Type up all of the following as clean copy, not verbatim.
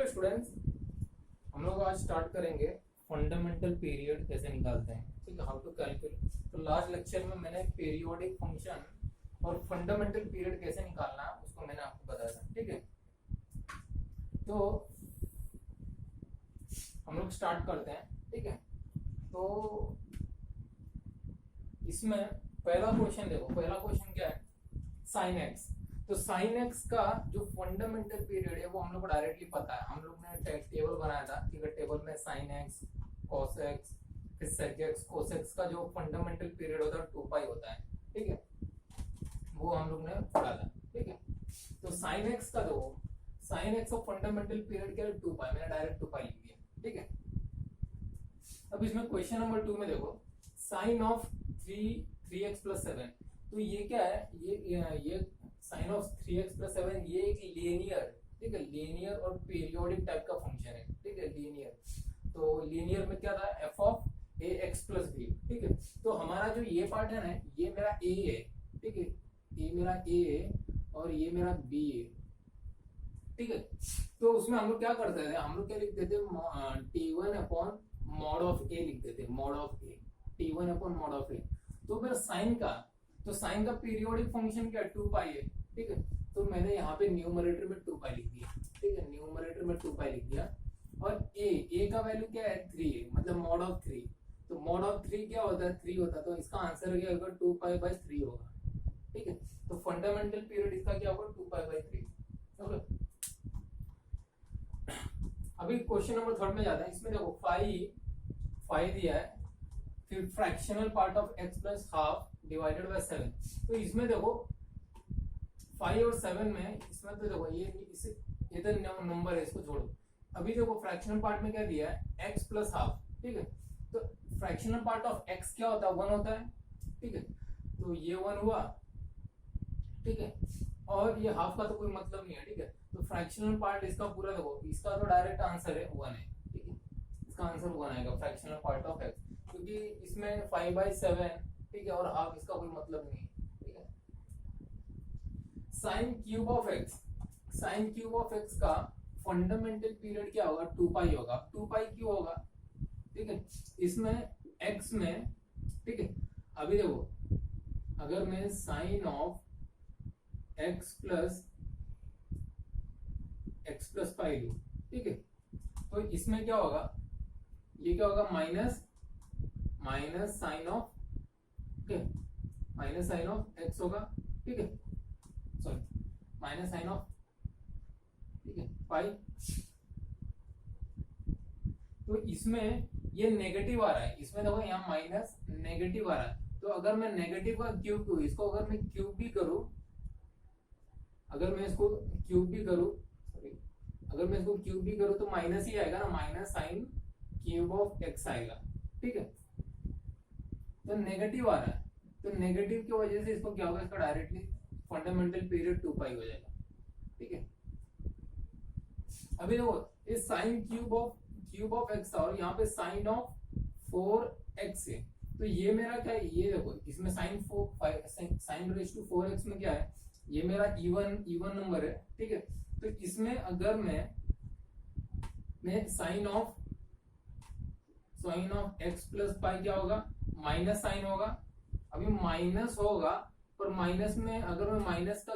Hello students, हम लोग आज स्टार्ट करेंगे फंडामेंटल पीरियड कैसे निकालते हैं। ठीक है, हाउ टू कैलकुलेट। तो लास्ट लेक्चर में मैंने पीरियोडिक फंक्शन और फंडामेंटल पीरियड कैसे निकालना है उसको मैंने आपको बताया था। ठीक है, तो हम लोग स्टार्ट करते हैं। ठीक है, तो इसमें पहला क्वेश्चन देखो, पहला क्वेश्चन क्या है, साइन एक्स। तो साइन एक्स का जो फंडामेंटल पीरियड है वो हम लोग को डायरेक्टली पता है। हम लोग ने टेबल बनाया था। ठीक है, टेबल में साइन एक्स, कॉस एक्स, फिर सेक एक्स, कोस एक्स का जो फंडामेंटल पीरियड होता है 2 पाई होता है। ठीक है, वो हम लोग ने पढ़ा था। ठीक है, तो साइन एक्स का देखो, साइन एक्स का फंडामेंटल पीरियड क्या है 2 पाई। मैंने डायरेक्ट 2 पाई लिख दिया। ठीक है, अब इसमें क्वेश्चन नंबर 2 में देखो, साइन ऑफ 3x+7। तो ये क्या है, ये साइन ऑफ 3x+7 ये एक लीनियर, ठीक है, लीनियर और पीरियोडिक टाइप का फंक्शन है। ठीक है, लीनियर। तो लीनियर में क्या था, f(ax+b). ठीक है, तो हमारा जो ये पार्ट है ना, ये मेरा a है। ठीक है, ये मेरा a है और ये मेरा b है। ठीक है, तो उसमें हम लोग क्या करते थे, हम लोग क्या लिख देते, T1/mod ऑफ a लिख देते, mod of a, T1/mod of a। तो फिर साइन का, तो साइन का पीरियोडिक फंक्शन क्या 2 पाई है। ठीक है, तो मैंने यहाँ पे न्यूमरेटर में 2 पाई लिख दिया। ठीक है, न्यूमरेटर में 2 पाई लिख दिया। और a का वैल्यू क्या है 3 है, मतलब mod ऑफ 3। तो mod ऑफ 3 क्या होता है 3 होता है, तो इसका आंसर क्या होगा 2π/3 होगा। ठीक है, तो फंडामेंटल पीरियड इसका क्या होगा 2π/3। ओके, अभी क्वेश्चन नंबर 3 में जाते हैं। इसमें देखो फाइव दिया है, फिर fractional part of x plus half divided by 7। तो इसमें देखो 5 और 7 में, इसमें तो देखो ये तो नंबर है, इसको छोड़ो। अभी देखो फ्रैक्शनल पार्ट में क्या दिया है x प्लस हाफ। ठीक है, तो फ्रैक्शनल पार्ट ऑफ x क्या होता है 1 होता है। ठीक है, तो ये 1 हुआ। ठीक है, और ये हाफ का तो कोई मतलब नहीं है। ठीक है, तो फ्रैक्शनल पार्ट इसका पूरा देखो, इसका तो डायरेक्ट आंसर है 1 है। ठीक है, इसका आंसर 1 आएगा फ्रैक्शनल पार्ट ऑफ x, क्योंकि इसमें 5/7। ठीक है, और हाफ इसका कोई मतलब नहीं है। ठीक है, sine cube of x, sine cube of x का फंडामेंटल पीरियड क्या होगा 2 पाई होगा। 2 पाई क्यों होगा, ठीक है, इसमें x में, ठीक है, अभी देखो अगर मैं sine of x plus pi लू, ठीक है, तो इसमें क्या होगा, ये क्या होगा माइनस साइन ऑफ, ठीक है, माइनस साइन ऑफ x होगा। ठीक है, सॉरी माइनस साइन ऑफ, ठीक है, पाई। तो इसमें ये नेगेटिव आ रहा है, इसमें देखो यहाँ माइनस नेगेटिव आ रहा है। तो अगर मैं नेगेटिव का क्यूब करूँ, इसको अगर मैं क्यूब भी करूँ, अगर मैं इसको क्यूब भी करूँ, सॉरी, अगर मैं इसको क्यूब भी करूँ तो माइनस ही आएगा ना, minus sine cube of x आएगा। ठीक है, तो नेगेटिव आ रहा है, तो नेगेटिव की वजह से इसको क्या होगा, इसका डायरेक्टली फंडामेंटल पीरियड 2 पाई हो जाएगा। ठीक है, अभी देखो इस साइन क्यूब ऑफ x और यहाँ पे साइन ऑफ 4x है। तो ये मेरा क्या है, ये देखो इसमें साइन रेज टू 4x में क्या है, ये मेरा इवन नंबर है। ठीक है, तो इसमें अगर मैं sine of x plus pi क्या होगा, माइनस साइन होगा। अभी माइनस होगा, पर माइनस में अगर मैं माइनस का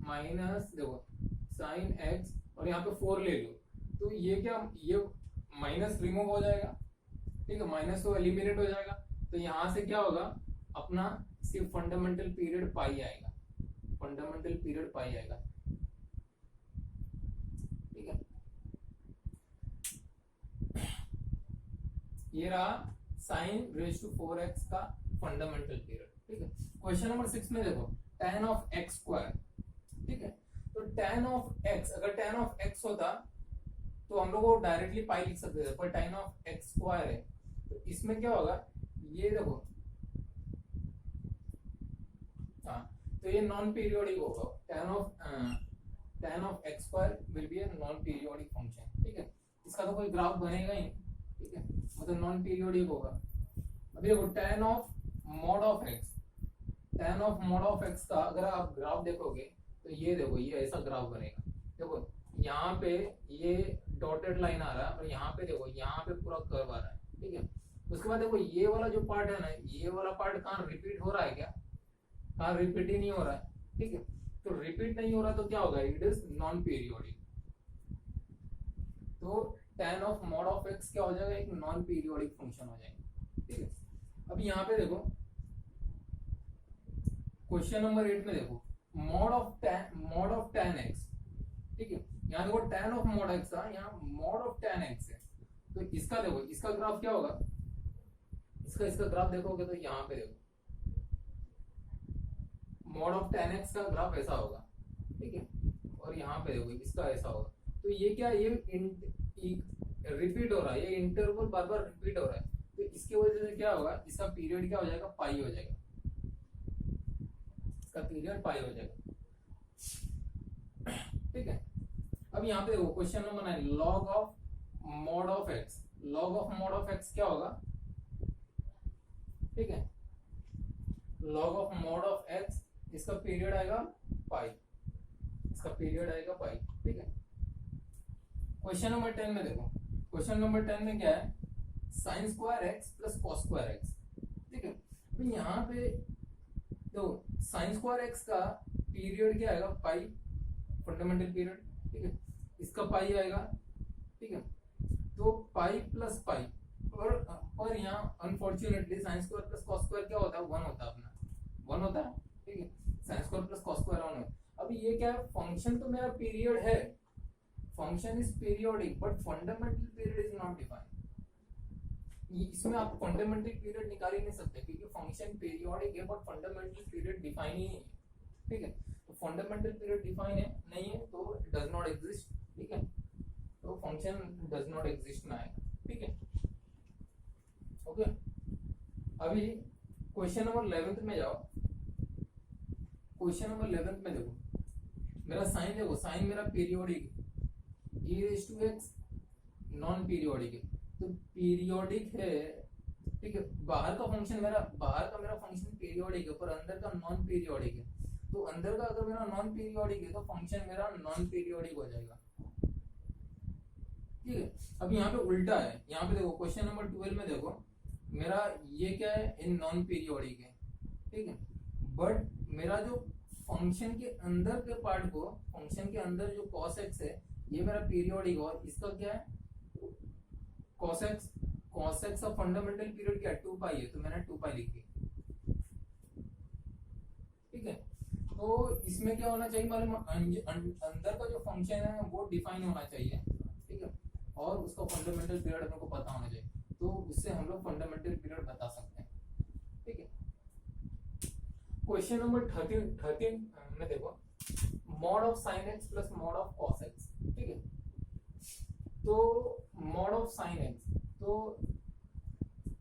माइनस देखो साइन x और यहाँ पे 4 ले लो, तो ये क्या, ये माइनस रिमूव हो जाएगा। ठीक है, माइनस तो एलिमिनेट हो जाएगा। तो यहाँ से क्या होगा, अपना सिर्फ फंडामेंटल पीरियड पाई आएगा, फंडामेंटल पीरियड पाई आएगा। ठीक है, ये रहा साइन रेज टू 4x का फंडामेंटल पीरियड। ठीक है, क्वेश्चन नंबर 6 में देखो tan ऑफ x स्क्वायर। ठीक है, तो tan ऑफ x, अगर tan ऑफ x होता तो हम लोग डायरेक्टली पाई लिख सकते थे, पर tan ऑफ x स्क्वायर है। तो इसमें क्या होगा, ये देखो, हाँ, तो ये नॉन पीरियोडिक होगा। tan of x square will be a non periodic function. ठीक है, इसका तो कोई ग्राफ बनेगा ही नहीं। ठीक है, मतलब नॉन पीरियोडिक होगा। अभी देखो tan of mod of x, tan of mod of x का अगर आप ग्राफ देखोगे तो ये देखो, ये ऐसा ग्राफ बनेगा। देखो यहाँ पे ये डॉटेड लाइन आ रहा है और यहाँ पे देखो यहाँ पे पूरा कर्व आ रहा है, ठीक है। उसके बाद देखो ये वाला जो पार्ट है ना, ये वाला पार्ट कहाँ रिपीट हो रहा है क्या? कहाँ रिपीट ही नहीं हो रहा है, ठीक है। तो रिपीट नहीं हो रहा तो क्या होगा? It is non periodic. तो tan of mod of x क्या हो जाएगा? एक नॉन पीरियोडिक फंक्शन हो जाएगा, ठीक है। अब यहाँ पे देखो क्वेश्चन नंबर 8 में देखो मॉड ऑफ tan x, ठीक है। यहाँ देखो tan ऑफ मॉड x था, यहाँ मॉड ऑफ tan x है। तो इसका देखो, इसका ग्राफ क्या होगा? इसका ग्राफ देखोगे तो यहाँ पे देखो मॉड ऑफ tan x का ग्राफ ऐसा होगा, ठीक है। और यहाँ पे देखो इसका ऐसा होगा। तो ये क्या, ये रिपीट हो रहा है, ये इंटरवल बार बार रिपीट हो रहा है। तो इसकी वजह से क्या होगा? इसका पीरियड क्या हो जाएगा? पाई हो जाएगा। इसका पीरियड पाई हो जाएगा, ठीक है। अब यहाँ पे देखो question number 9 log of mod of x। Log of mod of x क्या होगा? ठीक है, log of mod of x, इसका पीरियड आएगा पाई, इसका पीरियड आएगा पाई, ठीक है। क्वेश्चन नंबर 10 में देखो, क्वेश्चन नंबर 10 में क्या है? Sine square x plus cos square x, ठीक है। तो यहाँ पे तो साइन स्क्वायर एक्स का पीरियड क्या आएगा? पाई, फंडामेंटल पीरियड, ठीक है। इसका पाई आएगा, ठीक है। तो पाई प्लस पाई, और यहाँ unfortunately sine square plus cos square क्या होता है? 1 होता है, अपना 1 होता है, ठीक है। Sine square plus cos square 1 है। अब ये क्या है? फंक्शन तो मेरा पीरियड है, function is periodic but fundamental period is not defined. इसमें आप फंडामेंटल पीरियड निकाल ही नहीं सकते क्योंकि फंक्शन पीरियोडिक है बट फंडामेंटल पीरियड डिफाइन ही नहीं है, ठीक है। तो फंडामेंटल पीरियड डिफाइन है नहीं है तो डज नॉट एग्जिस्ट, ठीक है। तो फंक्शन डज नॉट एग्जिस्ट ना आएगा, ठीक है, ओके। अभी क्वेश्चन नंबर 11 में जाओ। क्वेश्चन नंबर 11 में देखो मेरा साइन, देखो साइन मेरा पीरियोडिक e⁻x नॉन पीरियोडिक है। तो पीरियोडिक है, ठीक है। बाहर का मेरा फंक्शन पीरियोडिक है पर अंदर का नॉन पीरियोडिक है। तो अंदर का अगर मेरा नॉन पीरियोडिक है तो फंक्शन मेरा नॉन पीरियोडिक हो जाएगा, ठीक है। अब यहाँ पे उल्टा है, यहाँ पे देखो क्वेश्चन नंबर 12 में देखो मेरा ये क्या है? इन नॉन पीरियोडिक है, ठीक है। बट मेरा जो फंक्शन के अंदर के पार्ट को, फंक्शन के अंदर जो cos x है ये मेरा पीरियोडिक, और इसका क्या है? cos x का फंडामेंटल पीरियड क्या है? 2 पाई है, तो मैंने 2 पाई लिखी, ठीक है। तो इसमें क्या होना चाहिए मालूम? अंदर का जो फंक्शन है वो डिफाइन होना चाहिए, ठीक है, और उसका फंडामेंटल पीरियड अपने को पता होना चाहिए। तो उससे हम लोग फंडामेंटल पीरियड बता सकते हैं, ठीक है। क्वेश्चन नंबर 13 में देखो mod of sine x plus mod of cos x, ठीक है। तो मॉड ऑफ साइन एक्स, तो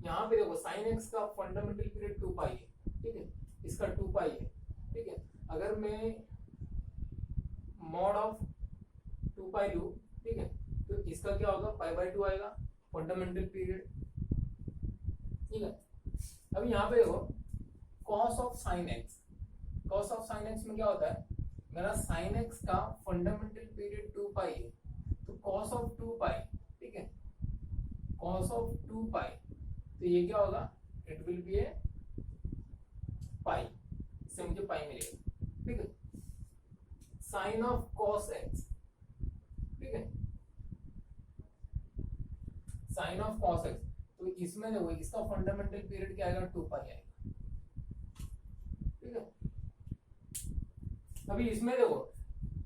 यहाँ पे देखो साइन एक्स का फंडामेंटल पीरियड 2 पाई है, ठीक है। इसका 2 पाई है, ठीक है। अगर मैं मॉड ऑफ 2 पाई लूं, ठीक है, तो इसका क्या होगा? π/2 आएगा फंडामेंटल पीरियड, ठीक है। अब यहाँ पे देखो cos of sine x, cos of sine x में क्या होता है? मेरा साइन एक्स का फंडामेंटल पीरियड 2 पाई है, तो cos ऑफ 2 पाई, ठीक है, cos ऑफ 2 पाई, तो ये क्या होगा? इट विल बी ए पाई, इससे मुझे पाई मिलेगा, ठीक है। साइन ऑफ cos एक्स, ठीक है, साइन ऑफ cos एक्स, तो इसमें देखो इसका फंडामेंटल पीरियड क्या आएगा? 2 पाई आएगा, ठीक है। अभी इसमें देखो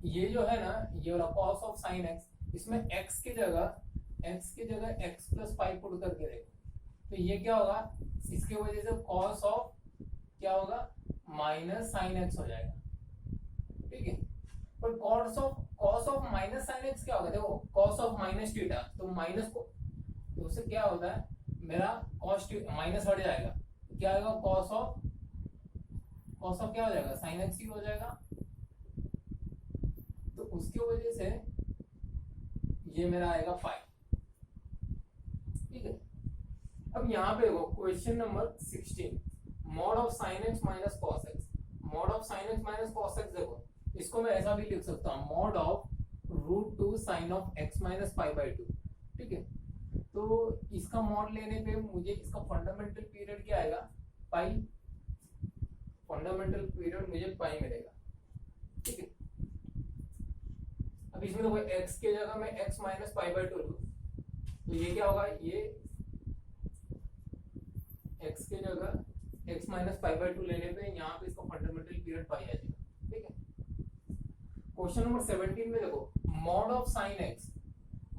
ये जो है ना, ये वाला cos ऑफ साइन एक्स, इसमें x की जगह x प्लस पाई पुट करके देखो, तो ये क्या होगा? इसके वजह से cos ऑफ क्या होगा? माइनस साइन एक्स हो जाएगा, ठीक है। पर cos of minus sine x क्या होगा? देखो cos ऑफ माइनस थीटा, तो माइनस को, तो उससे क्या होता है? मेरा cos माइनस हट जाएगा, क्या आएगा? cos ऑफ क्या हो जाएगा? साइन एक्स ही हो जाएगा। तो उसकी वजह से ये मेरा आएगा पाई, ठीक है। अब यहाँ पे देखो question number 16 mod of sine x minus cos x. Mod of sine x minus cos x, देखो इसको मैं ऐसा भी लिख सकता हूँ, mod of √2 sine of x minus pi by two. ठीक है, तो इसका मॉड लेने पे मुझे इसका फंडामेंटल पीरियड क्या आएगा, पाई। फंडामेंटल पीरियड मुझे पाई मिलेगा। ठीक है, अब इसमें देखो x के जगह मैं x minus pi by to लूँ तो ये क्या होगा, ये x के जगह x minus pi by to लेने पे यहाँ पे इसका फंडामेंटल पीरियड पाई आ जाएगा। ठीक है, क्वेश्चन नंबर 17 में देखो mod of sign x,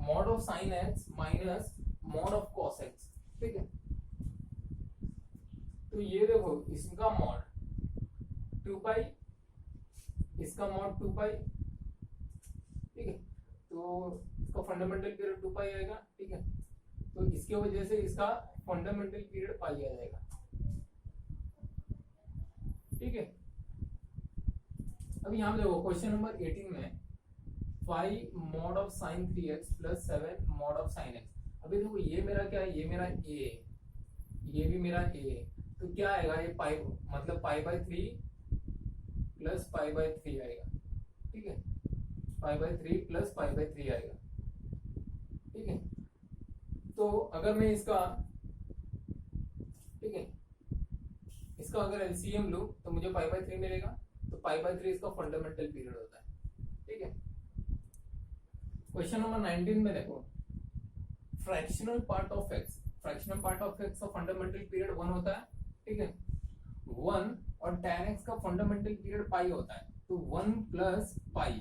mod of sign x minus mod of cos x। ठीक है, तो ये देखो इसका मॉड 2 पाई, इसका मॉड 2 पाई। ठीक है, तो इसका फंडामेंटल पीरियड 2 पाई आएगा। ठीक है, तो इसके वजह से इसका फंडामेंटल पीरियड पाई आ जाएगा। ठीक है, अब यहाँ पे देखो क्वेश्चन नंबर 18 में 5 mod of sign 3x plus 7 mod of sign x। अभी देखो ये मेरा क्या है, ये मेरा a, ये भी मेरा a, तो क्या आएगा, ये पाई मतलब pi by 3 plus pi by 3 आएगा। ठीक है, pi by 3 plus pi by 3 आएगा। ठीक है, तो अगर मैं इसका, ठीक है, इसका अगर एलसीएम लूं तो मुझे पाई बाई 3 मिलेगा, तो पाई बाई 3 इसका फंडामेंटल पीरियड होता है। ठीक है, क्वेश्चन नंबर 19 में देखो fractional part of x, fractional part of x का फंडामेंटल पीरियड 1 होता है। ठीक है, 1 और tan x का फंडामेंटल पीरियड पाई होता है, तो 1 प्लस पाई।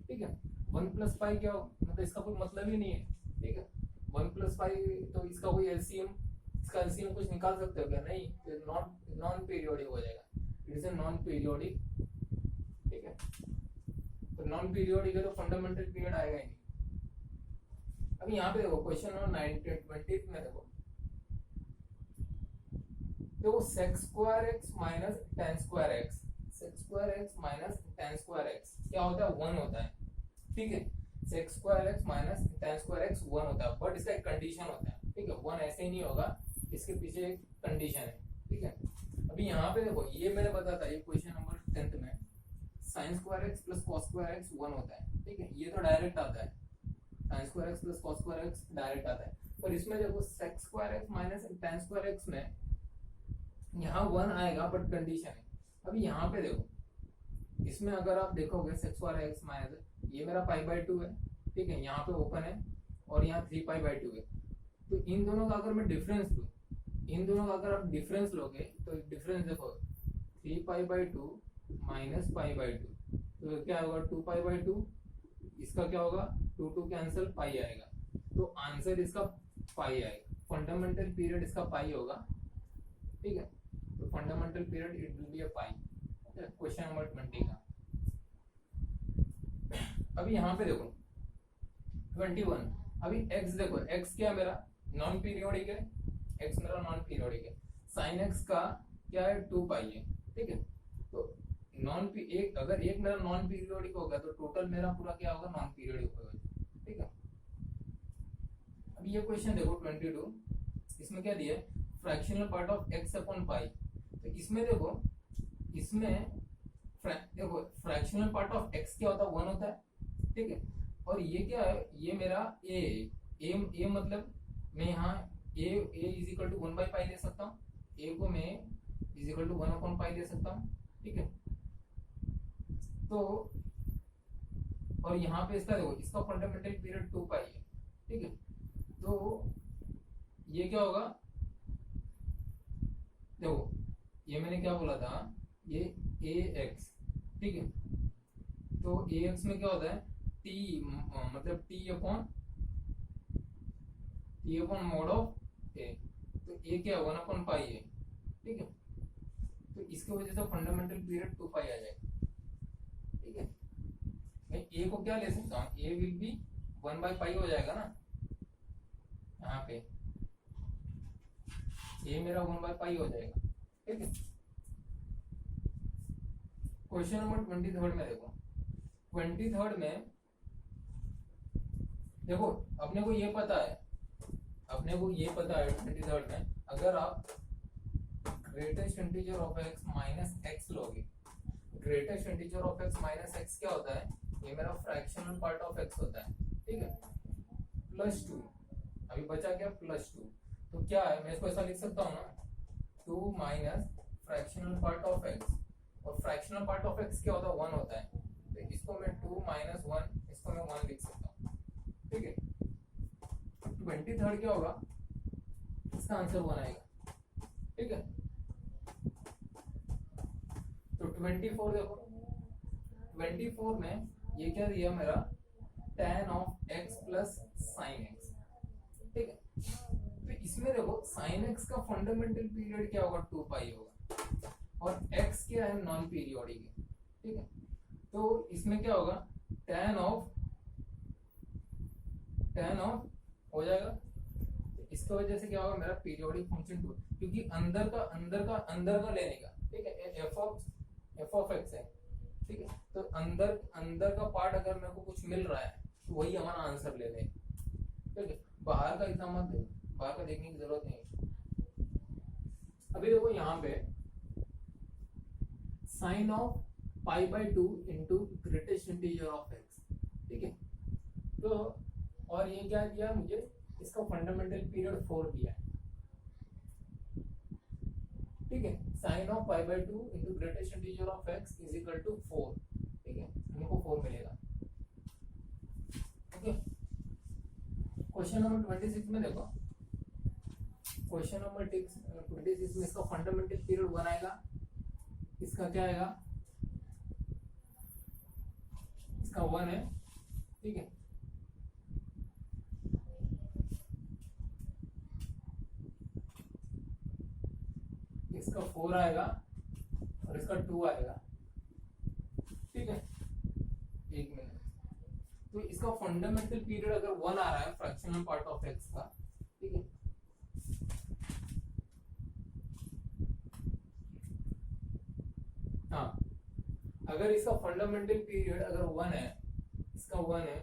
ठीक है, 1 प्लस पाई क्या मतलब इसका कोई मतलब ही नहीं है। ठीक है, 1 प्लस पाई, तो इसका कोई एलसीएम, इसका एलसीएम कुछ निकाल सकते हो क्या, नहीं, तो नॉन पीरियोडिक हो जाएगा, it is a non periodic. ठीक है, तो नॉन पीरियोडिक है तो फंडामेंटल पीरियड आएगा ही नहीं। अभी यहाँ पे देखो क्वेश्चन नंबर 19 20 में देखो sec square x minus tan square x, sec square x minus tan square x क्या होता है, 1 होता है। ठीक है, sec square x minus tan square x 1 होता है, बट इसका एक कंडीशन होता है। ठीक है, 1 ऐसे ही नहीं होगा, इसके पीछे एक कंडीशन है। ठीक है, अभी यहाँ पे देखो ये मैंने बताया था, ये क्वेश्चन नंबर 10 में sin square x plus cos square x 1 होता है। ठीक है, ये तो डायरेक्ट आता है, sin square x plus cos square x direct आता है, पर इसमें देखो sec square x minus tan square x में यहाँ 1 आएगा, बट कंडीशन है। अभी यहाँ पे देखो इसमें अगर आप देखोगे sec स्क्वायर x माइनस, ये मेरा पाई बाई 2 है। ठीक है, यहाँ पे ओपन है और यहाँ 3 पाई बाई 2 है, तो इन दोनों का अगर मैं डिफरेंस लूँ, इन दोनों का अगर आप डिफरेंस लोगे तो डिफरेंस देखो 3 pi by 2 minus pi by 2, तो क्या होगा 2 पाई बाई 2, इसका क्या होगा 2 कैंसिल, पाई आएगा, तो आंसर इसका पाई आएगा, फंडामेंटल पीरियड इसका पाई होगा। ठीक है, तो fundamental period it will be a pi. Question number 20 का अभी यहाँ पे देखो 21, अभी x देखो, x क्या मेरा नॉन पीरियोडिक है, x मेरा नॉन पीरियोडिक है, sin x का क्या है 2 पाई है। ठीक है, तो एक अगर एक मेरा नॉन पीरियोडिक होगा तो टोटल मेरा पूरा क्या होगा, नॉन पीरियोडिक होगा। ठीक है, अब ये क्वेश्चन देखो 22, इसमें क्या दिया है, fractional part of x upon pi. तो इसमें देखो, इसमें देखो फ्रैक्शनल पार्ट ऑफ x क्या होता है, 1 होता है। ठीक है, और ये क्या है, ये मेरा a मतलब मैं यहाँ a is equal to 1 by pi ले सकता हूँ, a को मैं is equal to 1 upon pi ले सकता हूँ। ठीक है, तो और यहाँ पे इसका देखो, इसका फंडामेंटल पीरियड 2 पाई है। ठीक है, तो ये क्या होगा, देखो ये मैंने क्या बोला था, ये ax। ठीक है, तो ax में क्या होता है, t मतलब t upon mode of a, तो a क्या 1 अपॉन पाई है। ठीक है, तो इसकी वजह से फंडामेंटल पीरियड 2 पाई आ जाएगा। ठीक है, मैं a को क्या ले सकता हूँ, a विल बी 1 बाई पाई हो जाएगा ना, यहाँ पे a मेरा 1 बाई पाई हो जाएगा। ठीक है, क्वेश्चन नंबर 23 में देखो, 23 में देखो अपने को ये पता है, 23 में अगर आप greatest integer of x minus x लोगे, greatest integer of x minus x क्या होता है, ये मेरा फ्रैक्शनल पार्ट ऑफ एक्स होता है, ठीक है, +2, अभी बचा क्या +2, तो क्या है मैं इसको ऐसा लिख सकता हूँ ना, 2 minus fractional part of x, और फ्रैक्शनल पार्ट ऑफ एक्स क्या होता है 1 होता है, तो इसको मैं 2 माइनस 1, इसको मैं 1 लिख सकता हूँ, ठीक है। 23 क्या होगा, इसका आंसर 1 आएगा, ठीक है। तो 24 देखो, 24 में ये क्या दिया मेरा, tan of x plus sign x, ठीक है। तो इसमें देखो साइन x का फंडामेंटल पीरियड क्या होगा, 2 पाई होगा, और x क्या है नॉन पीरियोडिक है, ठीक है। तो इसमें क्या होगा, tan ऑफ हो जाएगा, इसकी वजह से क्या होगा मेरा पीरियोडिक फंक्शन 2, क्योंकि अंदर का लेने का, ठीक है, एफ ऑफ एक्स है, ठीक है। तो अंदर का पार्ट अगर मेरे को कुछ मिल रहा है तो वही हमारा आंसर ले लें, ठीक है। बाहर का इतना मत देखो, बाहर का देखने की जरूरत नहीं है। अभी देखो यहाँ पे sine of π/2 into greatest integer of x, ठीक है। तो और ये क्या दिया मुझे, इसका फंडामेंटल पीरियड 4 दिया है, ठीक है। Sine of π/2 into greatest integer of x is equal to 4, ठीक है, हमको 4 मिलेगा, ओके। क्वेश्चन नंबर 26 में देखो, क्वेश्चन नंबर 26 में इसका फंडामेंटल पीरियड 1 आएगा, इसका क्या आएगा, इसका 1 है, ठीक है। इसका 4 आएगा और इसका 2 आएगा, ठीक है। एक मिनट, तो इसका फंडामेंटल पीरियड अगर 1 आ रहा है फ्रैक्शनल पार्ट ऑफ एक्स का, ठीक है, हाँ, अगर इसका फंडामेंटल पीरियड अगर 1 है, इसका 1 है,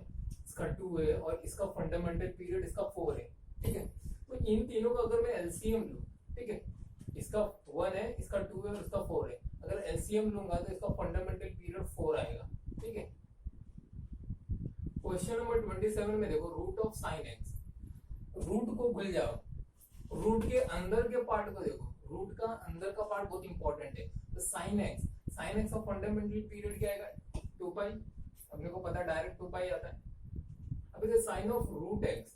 इसका 2 है, और इसका फंडामेंटल पीरियड इसका 4 है, ठीक है। तो इन तीनों का अगर मैं एलसीएम लूं, ठीक है, इसका 1 है, इसका 2 है और इसका 4 है, अगर एलसीएम लूंगा तो इसका फंडामेंटल पीरियड 4 आएगा, ठीक है। क्वेश्चन नंबर 27 में देखो, root of sine x, root को भूल जाओ, रूट के अंदर के पार्ट को देखो, रूट का अंदर का पार्ट बहुत इंपॉर्टेंट है। तो साइन एक्स का फंडामेंटल पीरियड क्या आएगा, 2 पाई, अपने को पता डायरेक्ट 2 पाई आता है। अब इसे साइन ऑफ रूट एक्स,